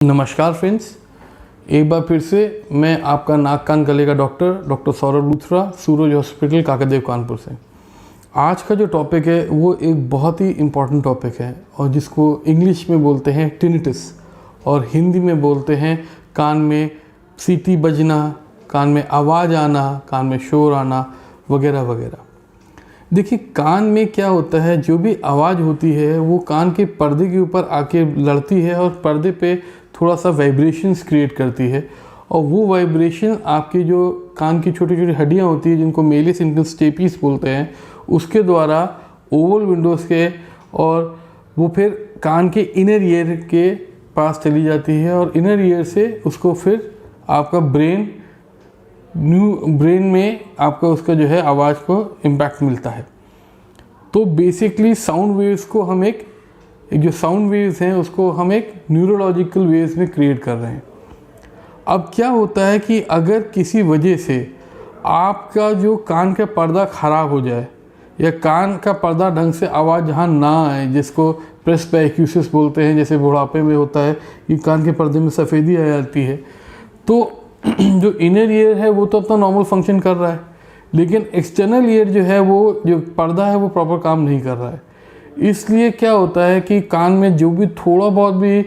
नमस्कार फ्रेंड्स, एक बार फिर से मैं आपका नाक कान गले का डॉक्टर सौरभ लूथरा, सूरज हॉस्पिटल काकदेव कानपुर से। आज का जो टॉपिक है वो एक बहुत ही इम्पॉर्टेंट टॉपिक है और जिसको इंग्लिश में बोलते हैं टिनिटस और हिंदी में बोलते हैं कान में सीटी बजना, कान में आवाज़ आना, कान में शोर आना वगैरह वगैरह। देखिए, कान में क्या होता है, जो भी आवाज़ होती है वो कान के पर्दे के ऊपर आके लड़ती है और पर्दे पे थोड़ा सा वाइब्रेशंस क्रिएट करती है और वो वाइब्रेशन आपकी जो कान की छोटी छोटी हड्डियाँ होती है जिनको मेलिस इंटरस स्टेपिस बोलते हैं उसके द्वारा ओवल विंडोज़ के और वो फिर कान के इनर ईयर के पास चली जाती है और इनर ईयर से उसको फिर आपका ब्रेन में आपका उसका जो है आवाज़ को इम्पैक्ट मिलता है। तो बेसिकली साउंड वेव्स को हम एक जो साउंड वेव्स हैं उसको हम एक न्यूरोलॉजिकल वेव्स में क्रिएट कर रहे हैं। अब क्या होता है कि अगर किसी वजह से आपका जो कान का पर्दा ख़राब हो जाए या कान का पर्दा ढंग से आवाज़ जहाँ ना आए, जिसको प्रेस्बाइक्यूसिस बोलते हैं, जैसे बुढ़ापे में होता है कि कान के पर्दे में सफ़ेदी आ जाती है, तो जो इनर ईयर है वो तो अपना नॉर्मल फंक्शन कर रहा है, लेकिन एक्सटर्नल ईयर जो है वो जो पर्दा है वो प्रॉपर काम नहीं कर रहा है। इसलिए क्या होता है कि कान में जो भी थोड़ा बहुत भी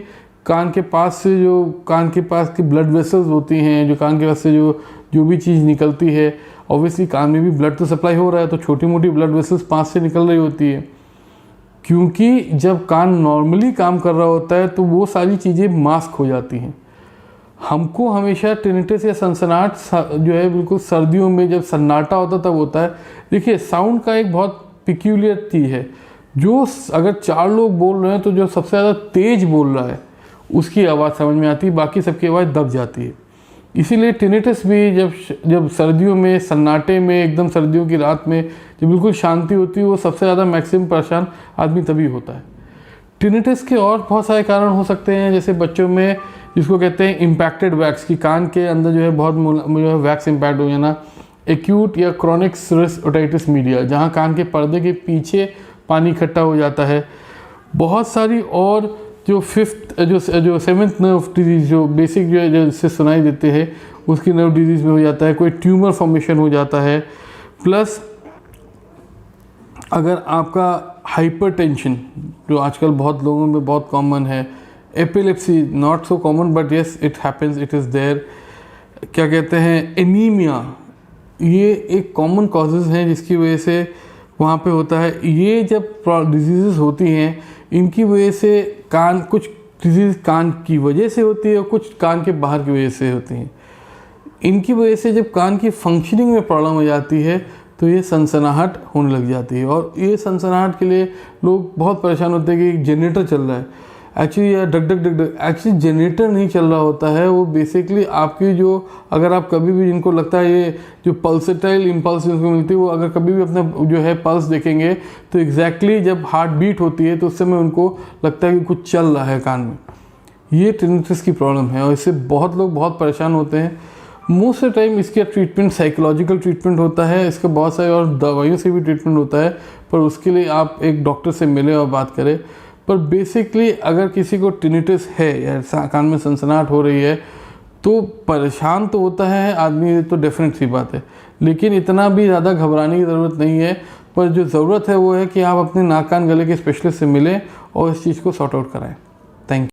कान के पास से जो कान के पास की ब्लड वेसल्स होती हैं, जो कान के पास से जो भी चीज़ निकलती है, ऑब्वियसली कान में भी ब्लड तो सप्लाई हो रहा है, तो छोटी मोटी ब्लड वेसल्स पास से निकल रही होती है। क्योंकि जब कान नॉर्मली काम कर रहा होता है तो वो सारी चीज़ें मास्क हो जाती हैं। हमको हमेशा टिनिटस या सनसनाहट जो है बिल्कुल सर्दियों में जब सन्नाटा होता तब होता है। देखिए, साउंड का एक बहुत पिक्यूलियर चीज़ है, जो अगर 4 लोग बोल रहे हैं तो जो सबसे ज़्यादा तेज बोल रहा है उसकी आवाज़ समझ में आती है, बाकी सबकी आवाज़ दब जाती है। इसीलिए टिनिटस भी जब सर्दियों में सन्नाटे में एकदम सर्दियों की रात में जब बिल्कुल शांति होती है वो सबसे ज़्यादा मैक्सिमम परेशान आदमी तभी होता है। टिनिटस के और बहुत सारे कारण हो सकते हैं, जैसे बच्चों में जिसको कहते हैं इम्पैक्टेड वैक्स, की कान के अंदर जो है बहुत जो है वैक्स इम्पैक्ट हो जाना, एक्यूट या क्रॉनिक सीरस ओटाइटिस मीडिया, जहाँ कान के पर्दे के पीछे पानी इकट्ठा हो जाता है। बहुत सारी और जो सेवन्थ नर्व डिजीज़ जो बेसिक जो है जिससे सुनाई देते हैं उसकी नर्व डिजीज़ में हो जाता है, कोई ट्यूमर फॉर्मेशन हो जाता है। प्लस अगर आपका हाइपरटेंशन जो आजकल बहुत लोगों में बहुत कॉमन है, epilepsy not so common but yes it happens, it is there, क्या कहते हैं एनीमिया, ये एक कॉमन कॉजेज़ हैं जिसकी वजह से वहाँ पे होता है। ये जब डिजीज़ होती हैं इनकी वजह से कुछ डिजीज़ कान की वजह से होती है और कुछ कान के बाहर की वजह से होती हैं। इनकी वजह से जब कान की फंक्शनिंग में प्रॉब्लम हो जाती है तो ये सनसनाहट होने लग जाती है और ये सनसनाहट के लिए लोग बहुत परेशान होते हैं कि जनरेटर चल रहा है। एक्चुअली यार डग डग डग डग एक्चुअली जनरेटर नहीं चल रहा होता है, वो बेसिकली आपकी जो अगर आप कभी भी जिनको लगता है ये जो पल्सेटाइल इम्पल्स जिनको मिलती है वो अगर कभी भी अपना जो है पल्स देखेंगे तो एग्जैक्टली जब हार्ट बीट होती है तो उस समय उनको लगता है कि कुछ चल रहा है कान में। ये टिनिटस की प्रॉब्लम है और इससे बहुत लोग बहुत परेशान होते हैं। मोस्ट ऑफ टाइम इसका ट्रीटमेंट साइकोलॉजिकल ट्रीटमेंट होता है, इसका बहुत सारे और दवाइयों से भी ट्रीटमेंट होता है, पर उसके लिए आप एक डॉक्टर से मिले और बात करें। पर बेसिकली अगर किसी को टिनिटस है या कान में सनसनाहट हो रही है तो परेशान तो होता है आदमी, तो डेफिनेट सी बात है, लेकिन इतना भी ज़्यादा घबराने की ज़रूरत नहीं है। पर जो ज़रूरत है वो है कि आप अपने नाक कान गले के स्पेशलिस्ट से मिलें और इस चीज़ को सॉर्ट आउट कराएं।